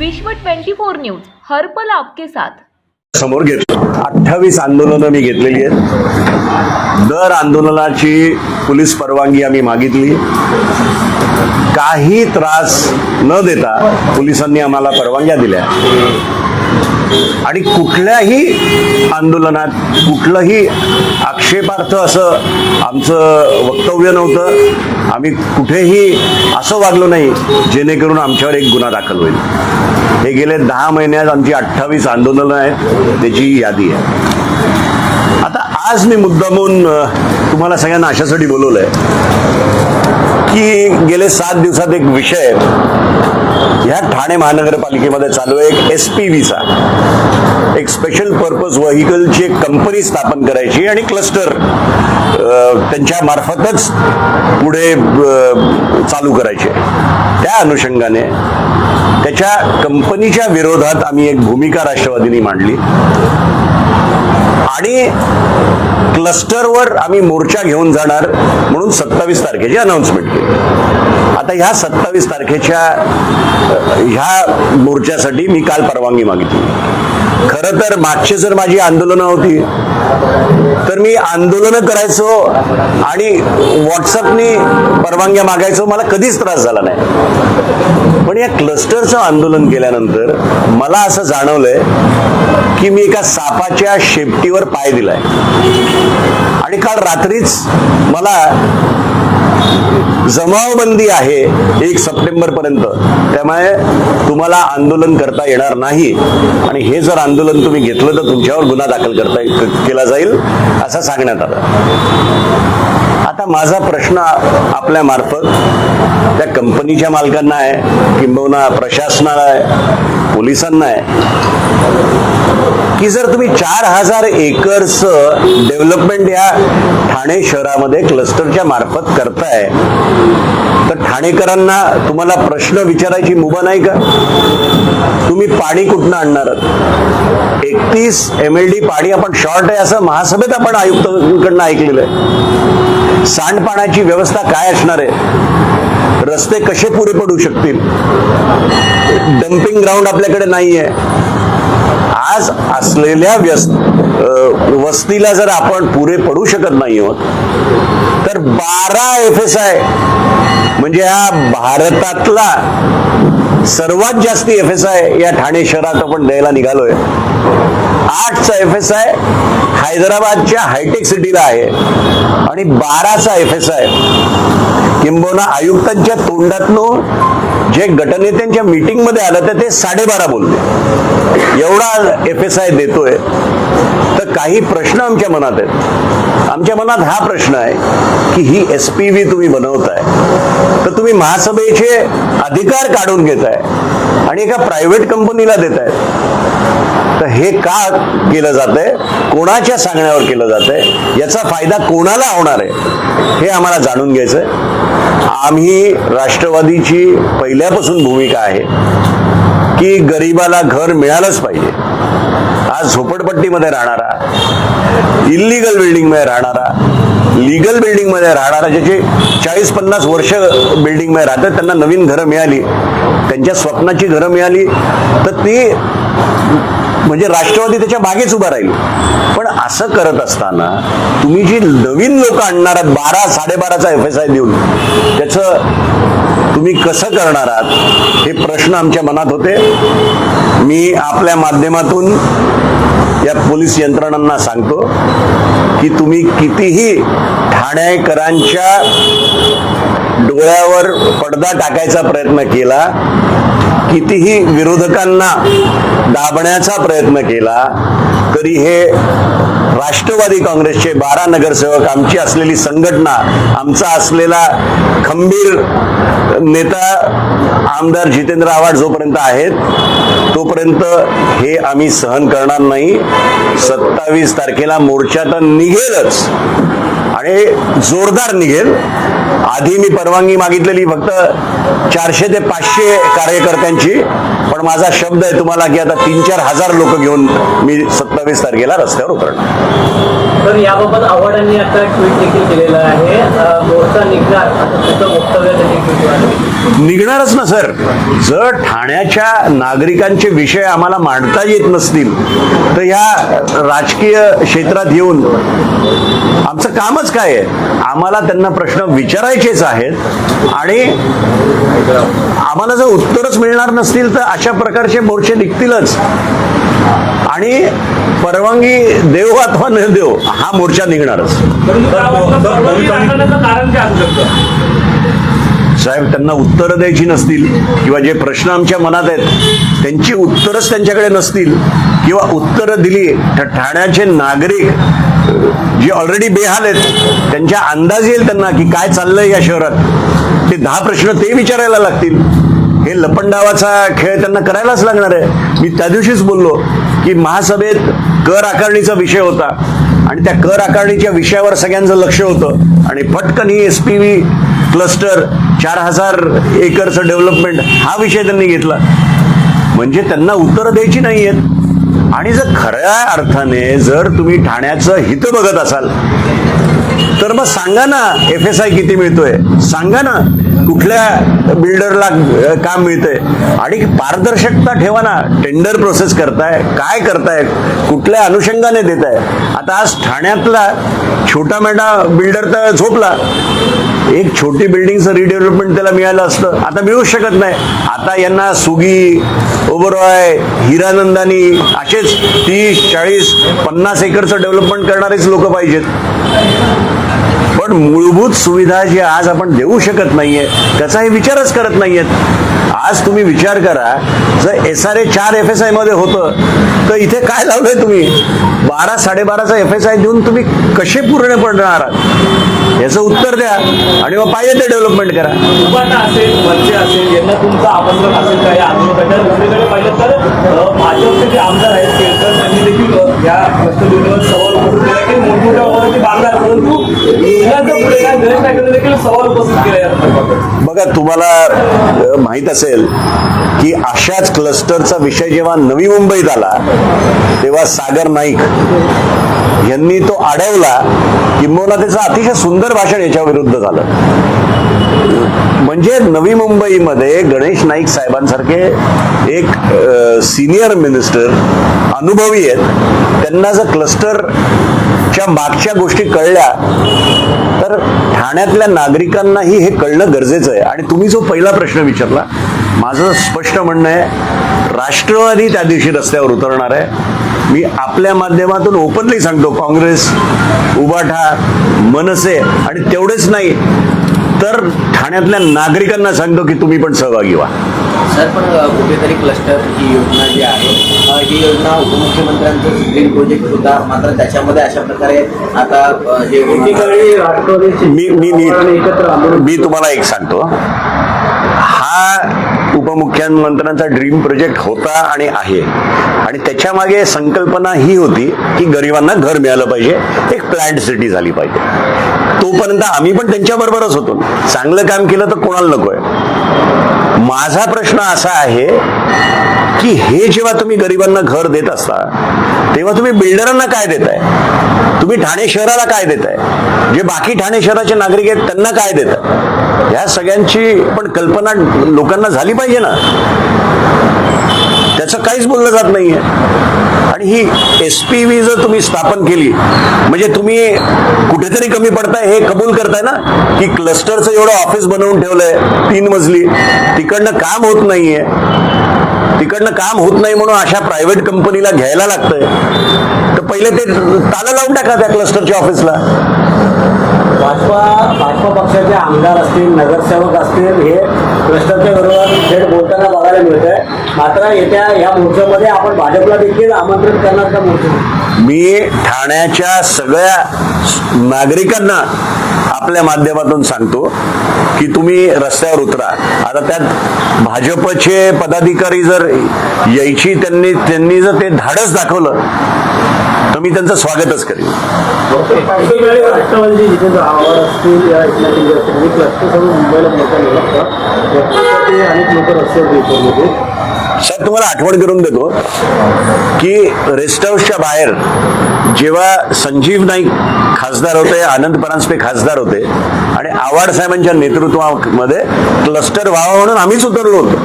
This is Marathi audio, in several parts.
विश्व 24 न्यूज हर पल आपके साथ। समोर घेतलं 28 आंदोलनं मी घेतलेली आहेत। दर आंदोलनाची पोलीस परवानगी आम्ही मागितली। काही त्रास न देता पोलिसांनी आम्हाला परवानग्या दिल्या आणि कुठल्याही आंदोलनात कुठलंही आक्षेपार्थ असं आमचं वक्तव्य नव्हतं। आम्ही कुठेही असं वागलो नाही जेणेकरून आमच्यावर एक गुन्हा दाखल होईल। हे गेले 10 महिन्यात आमची 28 आंदोलनं आहेत, त्याची यादी आहे। आता आज मी मुद्दामून तुम्हाला सगळ्यांना अशासाठी बोलवलंय की गेले 7 दिवसात एक विषय ह्या ठाणे महानगरपालिकेमध्ये चालू आहे। एक SPVचा एक स्पेशल पर्पज व्हेकलची एक कंपनी स्थापन करायची आणि क्लस्टर त्यांच्या मार्फतच पुढे चालू करायचे। त्या अनुषंगाने त्याच्या कंपनीच्या विरोधात आम्ही एक भूमिका राष्ट्रवादीने मांडली आणि क्लस्टरवर आम्ही मोर्चा घेऊन जाणार म्हणून 27 तारखेची अनाउन्समेंट केली। आता ह्या 27 तारखेच्या ह्या मोर्चासाठी मी काल परवानगी मागितली। खरं तर मागचे जर माझी आंदोलनं होती तर मी आंदोलनं करायचो आणि व्हॉट्सअपनी परवानग्या मागायचो, मला कधीच त्रास झाला नाही। पण या क्लस्टरचं आंदोलन केल्यानंतर मला असं जाणवलंय की मी एका सापाच्या शेपटीवर पाय दिलाय आणि काल रात्रीच मला जमावबंदी आहे 1 सप्टेंबर पर्यंत, त्यामुळे तुम्हाला आंदोलन करता येणार नाही आणि हे जर आंदोलन तुम्ही घेतलं तर तुमच्यावर गुन्हा दाखल केला जाईल असं सांगण्यात आलं। आता माझा प्रश्न आपल्या मार्फत त्या कंपनीच्या मालकांना आहे किंबहुना प्रशासनाला आहे, पोलिसांना आहे की जर तुम्ही 4000 एकर्स डेव्हलपमेंट या ठाणे शहरामध्ये क्लस्टरच्या मार्फत करताय तर ठाणेकरांना तुम्हाला प्रश्न विचारायची मुभा नाही का? तुम्ही पाणी कुठनं आणणार? 31 MLD पाणी आपण शॉर्ट आहे असं महासभेत आपण आयुक्तांकडनं ऐकलेलं आहे। सांडपाण्याची व्यवस्था काय असणार आहे? रस्ते कसे पुरे पडू शकतील? डम्पिंग ग्राउंड आपल्याकडे नाहीये। आज असलेल्या वस्तीला जर आपण पुरे पडू शकत नाही आहोत तर 12 FSI म्हणजे हा भारतातला सर्वात जास्त FSI या ठाणे शहरात आपण द्यायला निघालोय। 8चा FSI हैदराबादच्या हायटेक सिटीला आहे आणि 12चा FSI किंबहुना आयुक्तांच्या तोंडातून जे गटनेत्यांच्या मीटिंग मध्ये आलं तर ते 12.5 बोलले। एवढा FSI देतोय तर काही प्रश्न आमच्या मनात आहेत। आमच्या मनात हा प्रश्न आहे की ही SPV तुम्ही बनवताय तर तुम्ही महासभेचे अधिकार काढून घेताय आणि एका प्रायव्हेट कंपनीला देताय, तर हे का केलं जातंय? कोणाच्या सांगण्यावर केलं जातंय? याचा फायदा कोणाला होणार आहे हे आम्हाला जाणून घ्यायचंय। आम्ही राष्ट्रवादीची पहिल्यापासून भूमिका आहे की गरिबाला घर मिळालंच पाहिजे। आज झोपडपट्टीमध्ये राहणारा, इल्लीगल बिल्डिंग मध्ये राहणारा, लीगल बिल्डिंग मध्ये राहणारा, ज्याचे 40-50 वर्ष बिल्डिंग मध्ये राहतात, त्यांना नवीन घरं मिळाली, त्यांच्या स्वप्नाची घरं मिळाली तर ती म्हणजे राष्ट्रवादी त्याच्या मागेच उभा राहील। पण असं करत असताना तुम्ही जी नवीन लोक आणणार आहात 12-12.5चा FSI देऊन त्याचं तुम्ही कसं करणार आहात हे प्रश्न आमच्या मनात होते। मी आपल्या माध्यमातून या पोलीस यंत्रणांना सांगतो की तुम्ही कितीही ठाणेकरांच्या डोळ्यावर पडदा टाकायचा प्रयत्न केला, कितीही विरोधकांना दाबण्याचा प्रयत्न केला तरी हे राष्ट्रवादी काँग्रेसचे 12 नगरसेवक, आमची असलेली संघटना, आमचा असलेला खंबीर नेता आमदार जितेंद्र आव्हाड जोपर्यंत आहेत तोपर्यंत हे आम्ही सहन करणार नाही। 27 तारखेला मोर्चा तर निघेलच आणि जोरदार निघेल आधी मी परवानगी मागितलेली फक्त 400 ते 500 कार्यकर्त्यांची, पण माझा शब्द आहे तुम्हाला की आता 3-4 हजार लोक घेऊन मी 27 तारखेला रस्त्यावर उतरणार. तर याबाबत आव्हाडांनी आता ट्विट देखील केलेलं आहे, मोर्चा निघणार असं त्याचं वक्तव्य त्यांनी ट्विटवर आहे. निघणारच ना सर. जर ठाण्याच्या नागरिकांचे विषय आम्हाला मांडता येत नसतील तर या राजकीय क्षेत्रात येऊन आमचं कामच काय आहे? आम्हाला त्यांना प्रश्न विचारायचेच आहेत आणि आम्हाला जर उत्तरच मिळणार नसतील तर अशा प्रकारचे मोर्चे निघतीलच आणि परवानगी देव अथवा न देव हा मोर्चा निघणारच. कारण काय असू शकतं? साहेब, त्यांना उत्तरं द्यायची नसतील किंवा जे प्रश्न आमच्या मनात आहेत त्यांची उत्तरच त्यांच्याकडे नसतील किंवा उत्तरं दिली तर ठाण्याचे नागरिक जे ऑलरेडी बेहाल आहेत त्यांच्या अंदाज येईल त्यांना की काय चाललंय या शहरात. ते 10 प्रश्न ते विचारायला लागतील. हे लपंडावाचा खेळ त्यांना करायलाच लागणार आहे. मी त्या दिवशीच बोललो की महासभेत कर आकारणीचा विषय होता आणि त्या कर आकारणीच्या विषयावर सगळ्यांचं लक्ष होतं आणि फटकन ही SPV क्लस्टर 4000 एकरचं डेव्हलपमेंट हा विषय त्यांनी घेतला. म्हणजे त्यांना उत्तरं द्यायची नाहीयेत. आणि जर खऱ्या अर्थाने जर तुम्ही ठाण्याचं हित बघत असाल तर मग सांगा ना FSI किती मिळतोय, सांगा ना कुठल्या बिल्डरला काम मिळतंय आणि पारदर्शकता ठेवा ना. टेंडर प्रोसेस करताय, काय करताय, कुठल्या अनुषंगाने देताय. आता आज ठाण्यातला छोटा मोठा बिल्डर तर झोपला. एक छोटी बिल्डिंगचं रिडेव्हलपमेंट त्याला मिळालं असतं, आता मिळूच शकत नाही. आता यांना सुगी, ओबरॉय, हिरानंदानी असेच 30, 40, 50 एकरचं डेव्हलपमेंट करणारेच लोक पाहिजेत. पण मूलभूत सुविधा जी आज आपण देऊ शकत नाहीये त्याचाही विचारच करत नाहीयेत. आज तुम्ही विचार करा, जर SRA 4 FSI मध्ये होतं तर इथे काय लावलंय तुम्ही? 12-12.5चा FSI देऊन तुम्ही कसे पूर्ण पडणार आहात याचं उत्तर द्या आणि मग पाहिजे ते डेव्हलपमेंट करा. उभाटा असेल, वरचे असेल, यांना तुमचं आमंत्रण असेल काय आंदोलनाच्या? दुसरीकडे पाहिलं तर भाजपचे जे आमदार आहेत केळकर त्यांनी देखील या क्लस्टर सवाल उपस्थित केला की मोठमोठ्या वगैरे बांधणार, परंतु योजनांचं पुढे काय गणेश नाईकांनी देखील सवाल उपस्थित केला या संदर्भात. बघा, तुम्हाला माहित असेल की अशाच क्लस्टरचा विषय जेव्हा नवी मुंबईत आला तेव्हा सागर नाईक यांनी तो अडवला. किंबहुना त्याचं अतिशय सुंदर भाषण याच्या विरुद्ध झालं. म्हणजे नवी मुंबईमध्ये गणेश नाईक साहेबांसारखे एक सिनियर मिनिस्टर अनुभवी आहेत, त्यांना जर क्लस्टरच्या मागच्या गोष्टी कळल्या तर ठाण्यातल्या नागरिकांनाही हे कळणं गरजेचं आहे. आणि तुम्ही जो पहिला प्रश्न विचारला, माझं स्पष्ट म्हणणं आहे, राष्ट्रवादी त्या दिवशी रस्त्यावर उतरणार आहे. मी आपल्या माध्यमातून ओपनली सांगतो, काँग्रेस, उभाटा, मनसे आणि तेवढेच नाही तर ठाण्यातल्या नागरिकांना सांगतो की तुम्ही पण सहभागी व्हा. सर, पण कुठेतरी क्लस्टर ही योजना जी आहे ही योजना उपमुख्यमंत्र्यांचं ग्रीन प्रोजेक्ट होता, मात्र त्याच्यामध्ये अशा प्रकारे आता जे एकीकडे राष्ट्रवादी मी तुम्हाला एक सांगतो, हा उपमुख्यमंत्र्यांचा ड्रीम प्रोजेक्ट होता आणि आहे आणि त्याच्या मागे संकल्पना ही होती की गरिबांना घर मिळालं पाहिजे, एक प्लॅन्ड सिटी झाली पाहिजे. तोपर्यंत आम्ही पण त्यांच्या बरोबरच होतो. चांगलं काम केलं तर कोणाला नकोय. माझा प्रश्न असा आहे की हे जेव्हा तुम्ही गरिबांना घर देत असता तेव्हा तुम्ही बिल्डरांना काय देताय, तुम्ही ठाणे शहराला काय देताय, जे बाकी ठाणे शहराचे नागरिक आहेत त्यांना काय देताय, या सगळ्यांची पण कल्पना लोकांना झाली पाहिजे ना. त्याचं काहीच बोललं जात नाहीये. आणि ही SPV जर तुम्ही स्थापन केली म्हणजे तुम्ही कुठेतरी कमी पडताय हे कबूल करताय ना, की क्लस्टरचं एवढं ऑफिस बनवून ठेवलंय 3 मजली, तिकडनं काम होत नाहीये, तिकडनं काम होत नाही म्हणून अशा प्रायव्हेट कंपनीला घ्यायला लागतंय, तर पहिले ते ताला लावून टाका त्या क्लस्टरच्या ऑफिसला. भाजपा पक्षाचे आमदार असतील, नगरसेवक असतील, हे क्लस्टरच्या विरोधात थेट बोलताना बघायला मिळत आहे. मात्र येत्या या मोर्चामध्ये आपण भाजपला देखील आमंत्रित करणार का मोर्चा? मी ठाण्याच्या सगळ्या नागरिकांना आपल्या माध्यमातून सांगतो की तुम्ही रस्त्यावर उतरा. आता त्यात भाजपचे पदाधिकारी जर यायची त्यांनी जर ते धाडस दाखवलं तर मी त्यांचं स्वागतच करेन. राष्ट्रवादी जिथे आव्हाड असतील या इथल्या असतील क्लस्टर सर्व मुंबईला मोठा निघाला अनेक लोक रस्त्यावर होते. साहेब तुम्हाला आठवण करून देतो की रेस्ट हाऊसच्या बाहेर जेव्हा संजीव नाईक खासदार होते, आनंद परांजपे खासदार होते आणि आव्हाड साहेबांच्या नेतृत्वामध्ये क्लस्टर व्हावा म्हणून आम्हीच उतरलो होतो.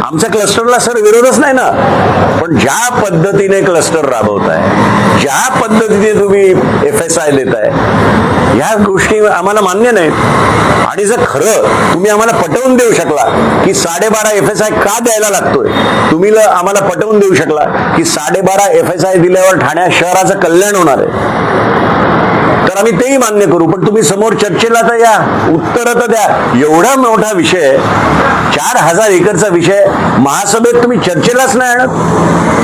आमच्या क्लस्टरला सर विरोधच नाही ना, पण ज्या पद्धतीने क्लस्टर राबवताय, ज्या पद्धतीने तुम्ही FSI देताय, ह्या गोष्टी आम्हाला मान्य नाहीत. आणि जर खरं तुम्ही आम्हाला पटवून देऊ शकला की 12.5 FSI का द्यायला लागतोय, तुम्ही आम्हाला पटवून देऊ शकला की 12.5 FSI दिल्यावर ठाणे शहराचं कल्याण होणार आहे, तर आम्ही तेही मान्य करू. पण तुम्ही समोर चर्चेला तर या, उत्तर तर द्या. एवढा मोठा विषय, 4,000 एकरचा विषय महासभेत तुम्ही चर्चेलाच नाही आणत.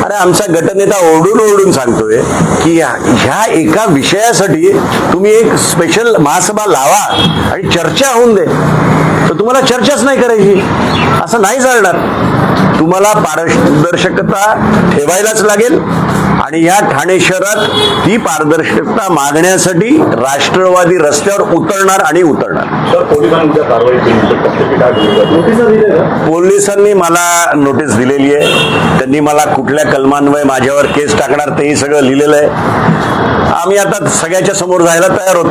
अरे आमचा गटनेता ओरडून ओरडून सांगतोय की ह्या एका विषयासाठी तुम्ही एक स्पेशल महासभा लावा आणि चर्चा होऊन दे. तर तुम्हाला चर्चाच नाही करायची, असं नाही चालणार. तुम्हाला पारदर्शकता ठेवायलाच लागेल आणि या ठाणे शहरात ती पारदर्शकता मागण्यासाठी राष्ट्रवादी रस्त्यावर उतरणार आणि उतरणार. तर पोलिसांनी उद्या कारवाई केली, पोलिसांनी मला नोटीस दिलेली आहे. त्यांनी मला कुठल्या कलमान्वये माझ्यावर केस टाकणार तेही सगळं लिहिलेलं आहे. आम्ही आता सगळ्याच्या समोर जायला तयार आहोत.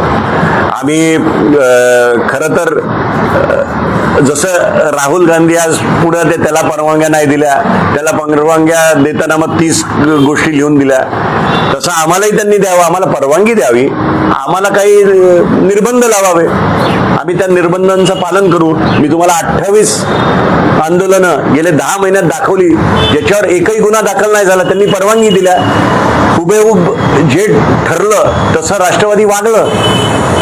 आम्ही खरं तर जसं राहुल गांधी आज पुढे ते त्याला परवानग्या नाही दिल्या, त्याला परवानग्या देताना मग 30 गोष्टी लिहून दिल्या, तसं आम्हालाही त्यांनी द्यावं, आम्हाला परवानगी द्यावी, आम्हाला काही निर्बंध लावावे, आम्ही त्या निर्बंधांचं पालन करू. मी तुम्हाला 28 आंदोलनं गेले 10 महिन्यात दाखवली, ज्याच्यावर एकही गुन्हा दाखल नाही झाला, त्यांनी परवानगी दिल्या. हुबेहूब जे ठरलं तसं राष्ट्रवादी वागलं.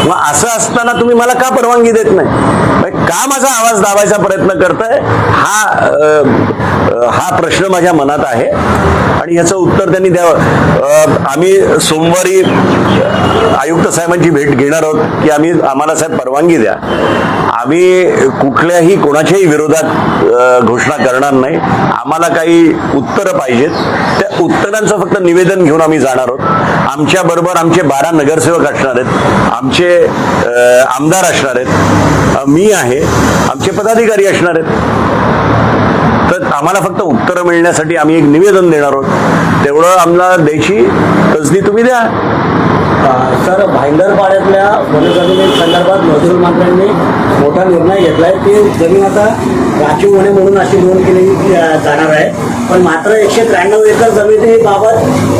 मग असं असताना तुम्ही मला का परवानगी देत नाही, का माझा आवाज दाबायचा प्रयत्न करताय, हा प्रश्न माझ्या मनात आहे आणि याचं उत्तर त्यांनी द्यावं. आम्ही सोमवारी आयुक्त साहेबांची भेट घेणार आहोत की आम्हाला साहेब परवानगी द्या. आम्ही कुठल्याही कोणाच्याही विरोधात घोषणा करणार नाही. आम्हाला काही उत्तरं पाहिजेत, त्या उत्तरांचं फक्त निवेदन घेऊन आम्ही जाणार आहोत. आमच्या बरोबर आमचे 12 नगरसेवक असणार आहेत, आमचे आमदार असणार आहेत, मी आहे, आमचे पदाधिकारी असणार आहेत. तर आम्हाला फक्त उत्तरं मिळण्यासाठी आम्ही एक निवेदन देणार आहोत, तेवढं आम्हाला द्यायची तसदी तुम्ही द्या. सर, भाईंदरपाड्यातल्या वनजमिनी संदर्भात महसूल मंत्र्यांनी मोठा निर्णय घेतलाय की जमीन आता राखीव होणे म्हणून अशी नोंद केली जाणार आहे, पण मात्र 193 एकर जमिनीबाबत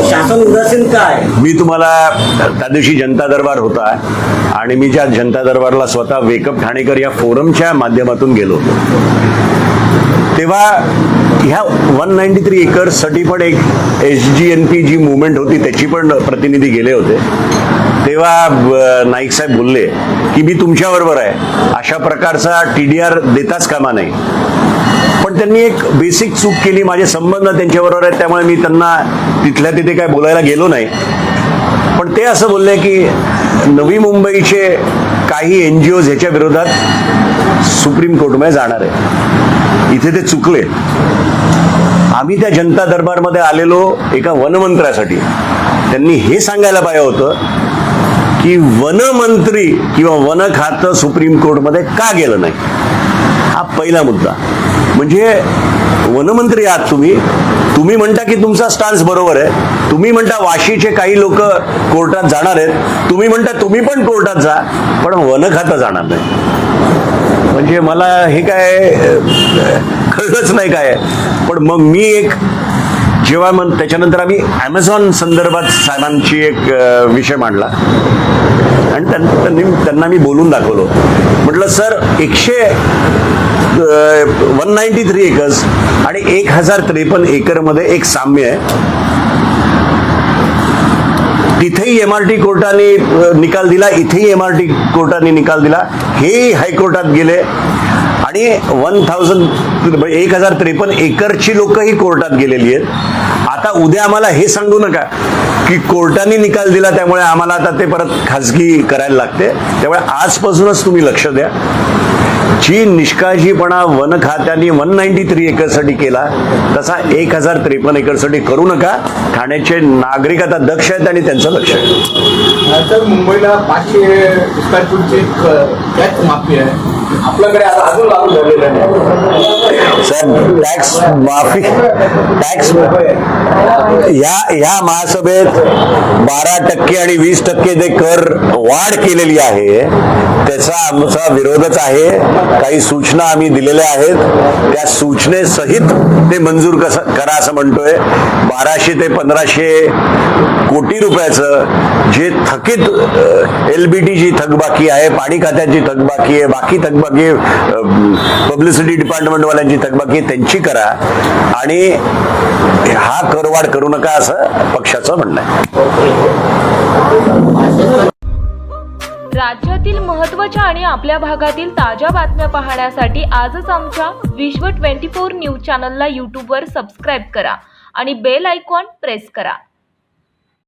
शासन उदासीन का आहे? मी तुम्हाला त्या दिवशी जनता दरबार होता आणि मी ज्या जनता दरबारला स्वतः वेकअप ठाणेकर या फोरमच्या माध्यमातून गेलो तेव्हा ह्या 193 एकर्ससाठी पण एक SGNP जी मुवमेंट होती त्याची पण प्रतिनिधी गेले होते. तेव्हा नाईक साहेब बोलले की मी तुमच्याबरोबर आहे, अशा प्रकारचा TDR देताच कामा नाही. पण त्यांनी एक बेसिक चूक केली, माझे संबंध त्यांच्याबरोबर आहेत त्यामुळे मी त्यांना तिथल्या तिथे काय बोलायला गेलो नाही. पण ते असं बोलले की नवी मुंबईचे काही NGOज ह्याच्या विरोधात सुप्रीम कोर्टमध्ये जाणार आहे. इथे ते चुकले. आम्ही त्या जनता दरबारमध्ये आलेलो एका वनमंत्र्यासाठी. त्यांनी हे सांगायला पाहिजे होतं की वनमंत्री किंवा वन खातं सुप्रीम कोर्टमध्ये का गेलं नाही, हा पहिला मुद्दा. म्हणजे वनमंत्री आहात तुम्ही म्हणता की तुमचा स्टान्स बरोबर आहे, तुम्ही म्हणता वाशीचे काही लोक कोर्टात जाणार आहेत, तुम्ही म्हणता तुम्ही पण कोर्टात जा, पण वन खातं जाणार नाही. म्हणजे मला हे काय कळलंच नाही काय. पण मग मी एक जेव्हा मग त्याच्यानंतर आम्ही ॲमेझॉन संदर्भात साहेबांची एक विषय मांडला आणि त्यांना मी बोलून दाखवलो. म्हटलं सर 193 एकर्स आणि 1053 एकरमध्ये एक साम्य आहे. तिथेही MRT कोर्टाने निकाल दिला, इथेही MRT कोर्टाने निकाल दिला, हे हायकोर्टात गेले आणि 1053 एकरची लोकही कोर्टात गेलेली आहेत. आता उद्या आम्हाला हे सांगू नका की कोर्टाने निकाल दिला त्यामुळे आम्हाला आता ते परत खाजगी करायला लागते. त्यामुळे आजपासूनच तुम्ही लक्ष द्या. जी निष्काळजीपणा वन खात्याने 193 एकरसाठी केला तसा 1053 एकरसाठी करू नका. ठाण्याचे नागरिक आता दक्ष आहेत आणि त्यांचं लक्ष आहे. तर मुंबईला 500 स्क्वेअर फूटची टॅक्स माफी आहे, आपल्याकडे आता अजून लागू झालेलं आहे. सर टॅक्स माफी टॅक्स ह्या महासभेत 12% आणि 20% जे कर वाढ केलेली आहे त्याचा आमचा विरोधच आहे. काही सूचना आम्ही दिलेल्या आहेत, त्या सूचनेसहित ते मंजूर करा असं म्हणतोय. 1200 ते 1500 कोटी रुपयाचं जे थकीत LBTची थकबाकी आहे, पाणी खात्याची थकबाकी आहे, बाकी थकबाकी पब्लिसिटी डिपार्टमेंटवाल्यांची थकबाकी त्यांची करा आणि हा करवाढ करू नका असं पक्षाचं म्हणणं आहे. राज्यातील महत्त्वाच्या आणि आपल्या भागातील ताज्या बातम्या पाहण्यासाठी आजच आमच्या विश्व 24 न्यूज चॅनलला यूट्यूबवर सबस्क्राईब करा आणि बेल आयकॉन प्रेस करा.